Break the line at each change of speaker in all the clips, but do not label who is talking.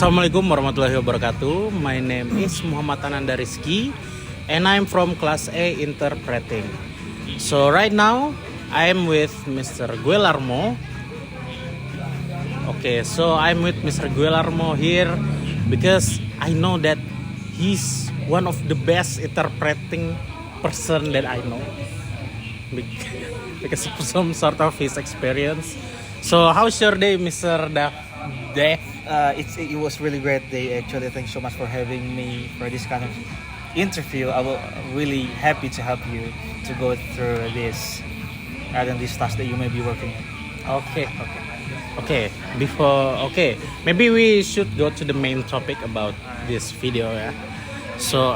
Assalamualaikum warahmatullahi wabarakatuh. My name is Muhammad Ananda Rizky and I'm from Class A Interpreting. So right now I'm with Mr. Guillermo. Okay, so I'm with Mr. Guillermo here because I know that he's one of the best interpreting person that I know because of some sort of his experience. So how's your day, Mr. Dave?
It was really great day actually. Thanks so much for having me for this kind of interview. I will really happy to help you to go through this this task that you may be working in.
Okay. Maybe we should go to the main topic about this video. Yeah. So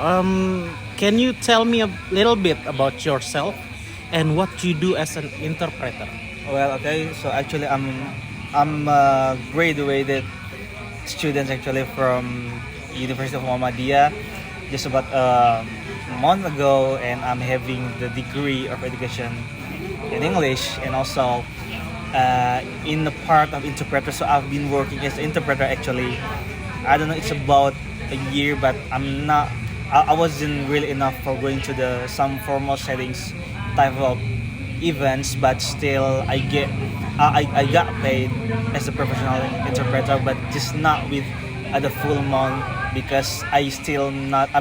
can you tell me a little bit about yourself and what you do as an interpreter?
Well, okay. So actually, I'm graduated student actually from University of Muhammadiyah just about a month ago, and I'm having the degree of education in English and also in the part of interpreter. So I've been working as an interpreter actually. I don't know, it's about a year, but I wasn't really enough for going to the some formal settings type of events, but still I got paid as a professional interpreter, but just not with the full month because I'm still not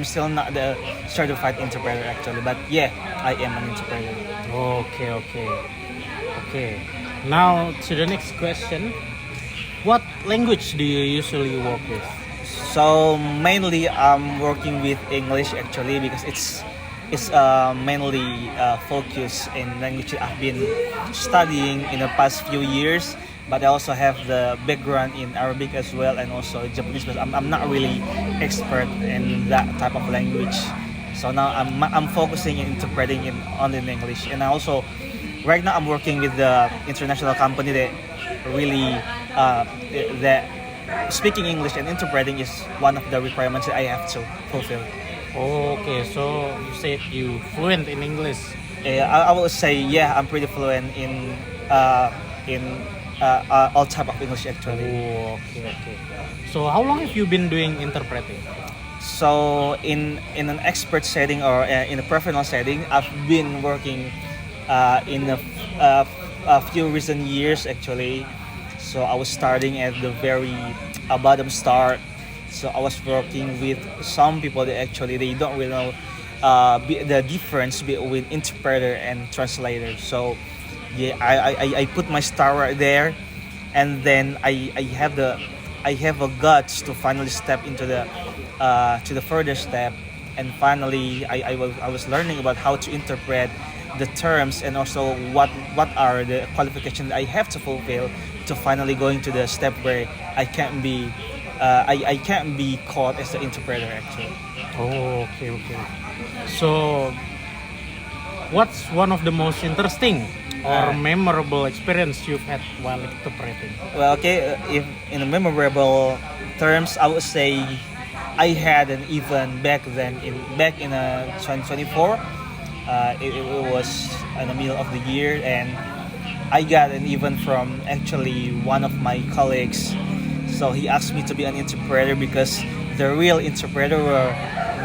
the certified interpreter actually. But yeah, I am an interpreter.
Okay. Now to the next question. What language do you usually work with?
So mainly I'm working with English actually because it's mainly focused in language that I've been studying in the past few years, but I also have the background in Arabic as well and also Japanese, but I'm not really expert in that type of language. So now I'm focusing in interpreting only in English, and I also right now I'm working with the international company that really that speaking English and interpreting is one of the requirements that I have to fulfill.
Okay, so you said you fluent in English.
I would say I'm pretty fluent in all type of English actually.
Okay. So how long have you been doing interpreting?
So in an expert setting or in a professional setting, I've been working in a few recent years actually. So I was starting at the very bottom start. So I was working with some people that actually they don't really know the difference between interpreter and translator. So I put my star right there, and then I have a guts to finally step into the to the further step, and finally I was learning about how to interpret the terms and also what are the qualifications I have to fulfill to finally going to the step where I can't be called as the interpreter actually.
Okay. So, what's one of the most interesting or memorable experience you've had while interpreting?
Well, okay, if in a memorable terms, I would say I had an event back in 2024. It was in the middle of the year, and I got an event from actually one of my colleagues. So he asked me to be an interpreter because the real interpreter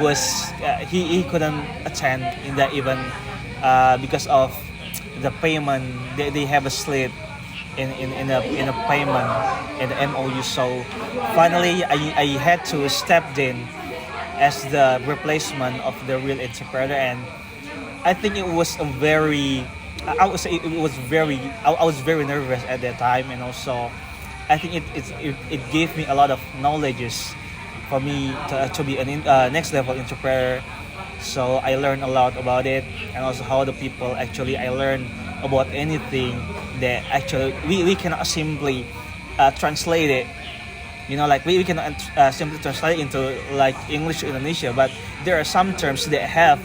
was he couldn't attend in that event because of the payment. They have a slip in a payment in the MOU. So finally, I had to step in as the replacement of the real interpreter, and I think it was a very I would say it was very I was very nervous at that time, and also I think it gave me a lot of knowledges for me to be a next level interpreter. So I learned a lot about it, and also how the people actually I learned about anything that actually we cannot simply translate it. You know, like we cannot simply translate into like English to Indonesia, but there are some terms that have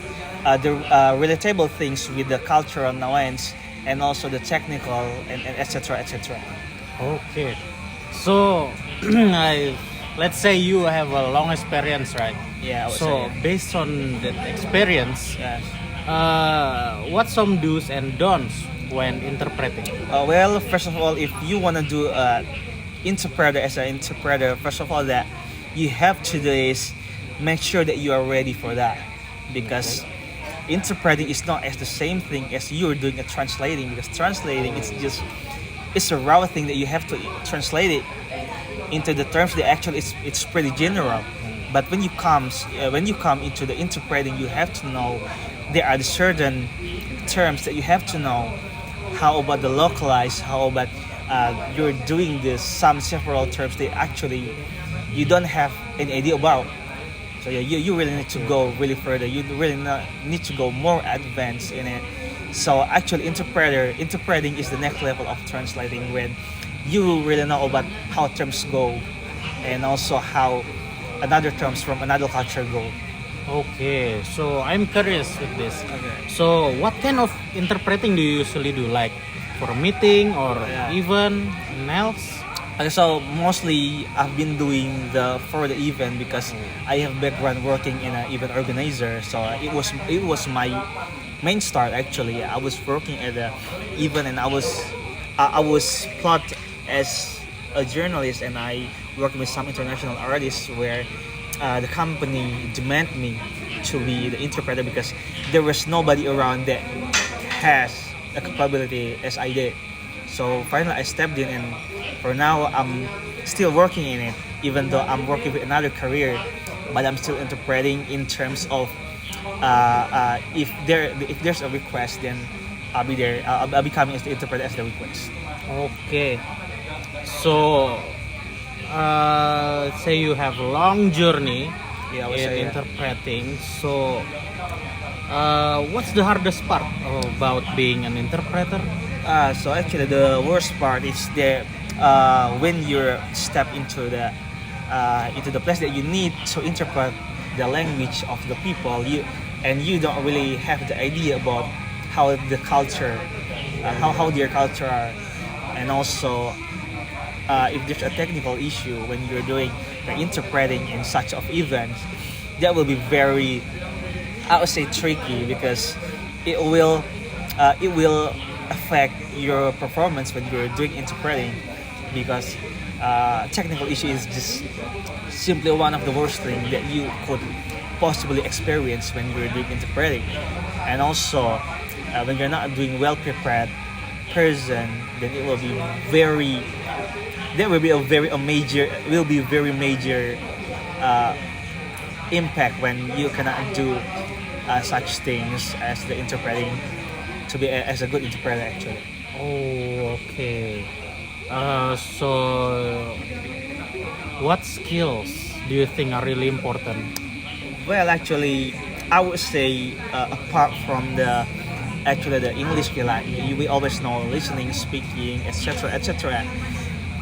the relatable things with the cultural nuance and also the technical and etc.
Okay. So, let's say you have a long experience, right?
Yeah.
So, based on that experience,
Yes.
What some do's and don'ts when interpreting?
Well, first of all, if you want to do interpreter as an interpreter, first of all, that you have to do is make sure that you are ready for that, because interpreting is not as the same thing as you're doing a translating, because translating it's a raw thing that you have to translate it into the terms that actually it's pretty general. But when you come into the interpreting, you have to know there are the certain terms that you have to know. How about the localized? How about you're doing this some several terms that actually you don't have any idea about. So yeah, you really need to go really further. You really need to go more advanced in it. So actually, interpreting is the next level of translating, when you really know about how terms go, and also how another terms from another culture go.
Okay, so I'm curious with this.
Okay.
So, what kind of interpreting do you usually do? Like for a meeting or
Yeah.
even else?
Okay, so mostly I've been doing for the event, because I have background working in an event organizer. So it was my main start actually. I was working at the event, and I was plot as a journalist, and I worked with some international artists where the company demand me to be the interpreter, because there was nobody around that has a capability as I did. So finally I stepped in, and for now I'm still working in it, even though I'm working with another career, but I'm still interpreting in terms of if there's a request, then I'll be there. I'll be coming as the interpreter as the request.
Okay, so say you have a long journey
Yeah, I would
in
say, yeah.
interpreting. So, what's the hardest part about being an interpreter?
So actually, the worst part is when you step into the place that you need to interpret the language of the people, you don't really have the idea about how the culture, how their culture are, and also if there's a technical issue when you're doing the interpreting in such of events, that will be very, I would say, tricky, because it will affect your performance when you're doing interpreting, because technical issue is just simply one of the worst things that you could possibly experience when you're doing interpreting. And also when you're not doing well prepared person, then it will be very there will be a very major impact when you cannot do such things as the interpreting to be as a good interpreter actually.
Oh, okay. So, what skills do you think are really important?
Well, actually, I would say apart from the English skill, like we always know listening, speaking, etc., etc.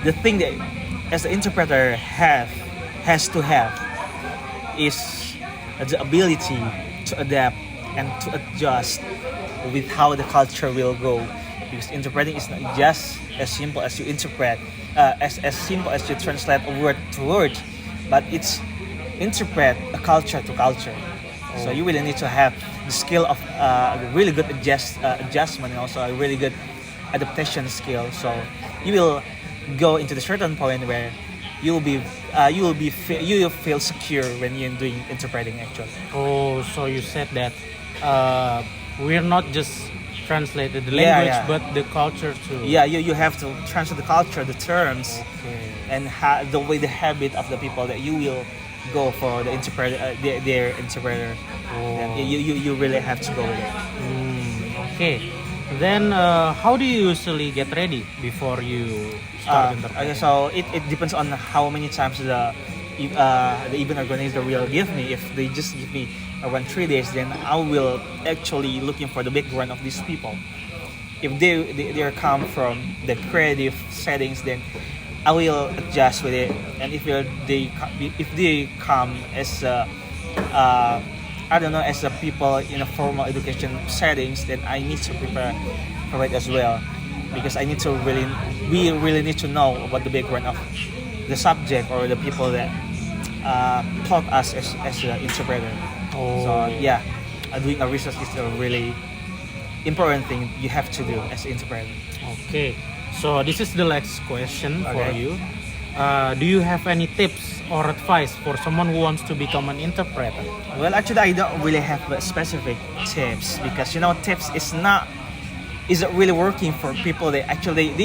The thing that as an interpreter has to have is the ability to adapt and to adjust with how the culture will go, because interpreting is not just as simple as you interpret, as simple as you translate a word to word, but it's interpret a culture to culture. So you really need to have the skill of a really good adjustment, and also a really good adaptation skill. So you will go into the certain point where you will feel secure when you're doing interpreting actually.
Oh, so you said that we're not just translated the
Yeah,
language,
yeah.
but the culture too.
Yeah, you have to translate the culture, the terms,
Okay.
and the way, the habit of the people that you will go for the interpreter, their interpreter.
Oh.
Then you really have to go with it.
Okay. Then, how do you usually get ready before you start interpreting?
Okay, so it depends on how many times the event organizer will give me. If they just give me around 3 days, then I will actually looking for the background of these people. If they come from the creative settings, then I will adjust with it. And if they come as I don't know, as a people in a formal education settings, then I need to prepare for it as well, because we really need to know about the background of the subject or the people that taught us as an interpreter.
Oh.
So yeah, doing a research is a really important thing you have to do as an interpreter.
Okay. So this is the last question for
Okay.
you. Do you have any tips or advice for someone who wants to become an interpreter?
Well, actually, I don't really have specific tips because tips isn't really working for people. They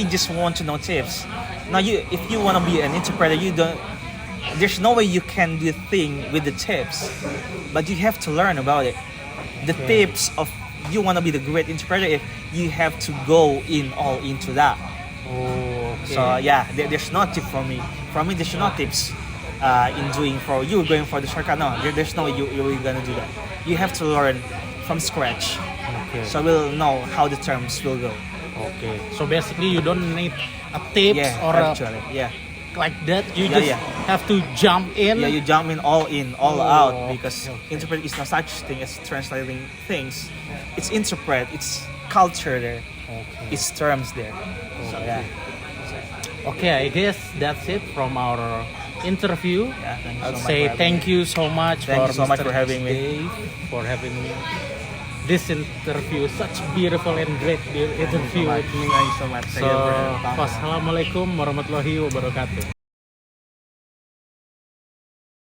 just want to know tips. Now, if you want to be an interpreter, you don't. There's no way you can do a thing with the tips, but you have to learn about it. The tips of you want to be the great interpreter, if you have to go all into that.
Oh, okay.
So yeah, there's no tip for me. For me, there's no tips in doing for you going for the shortcut. No, there's no way you're really gonna do that. You have to learn from scratch.
Okay.
So we'll know how the terms will go.
Okay. So basically, you don't need a tips
Yeah,
or
actually, yeah.
like that. You
Yeah,
just
yeah.
have to jump in.
Yeah, you jump in, all
Oh,
out, because
okay.
interpret is no such thing as translating things. It's interpret. It's culture there.
Okay.
It's terms there. So yeah.
Okay, I guess that's it from our interview.
Yeah, thank you
I'll
so much
say
for having
thank
me.
you so much
Thank
for
you so much
Mr.
for having me.
Dave, for having me. This interview, such beautiful and great interview with me.
Thank you so much.
So, wassalamualaikum warahmatullahi wabarakatuh.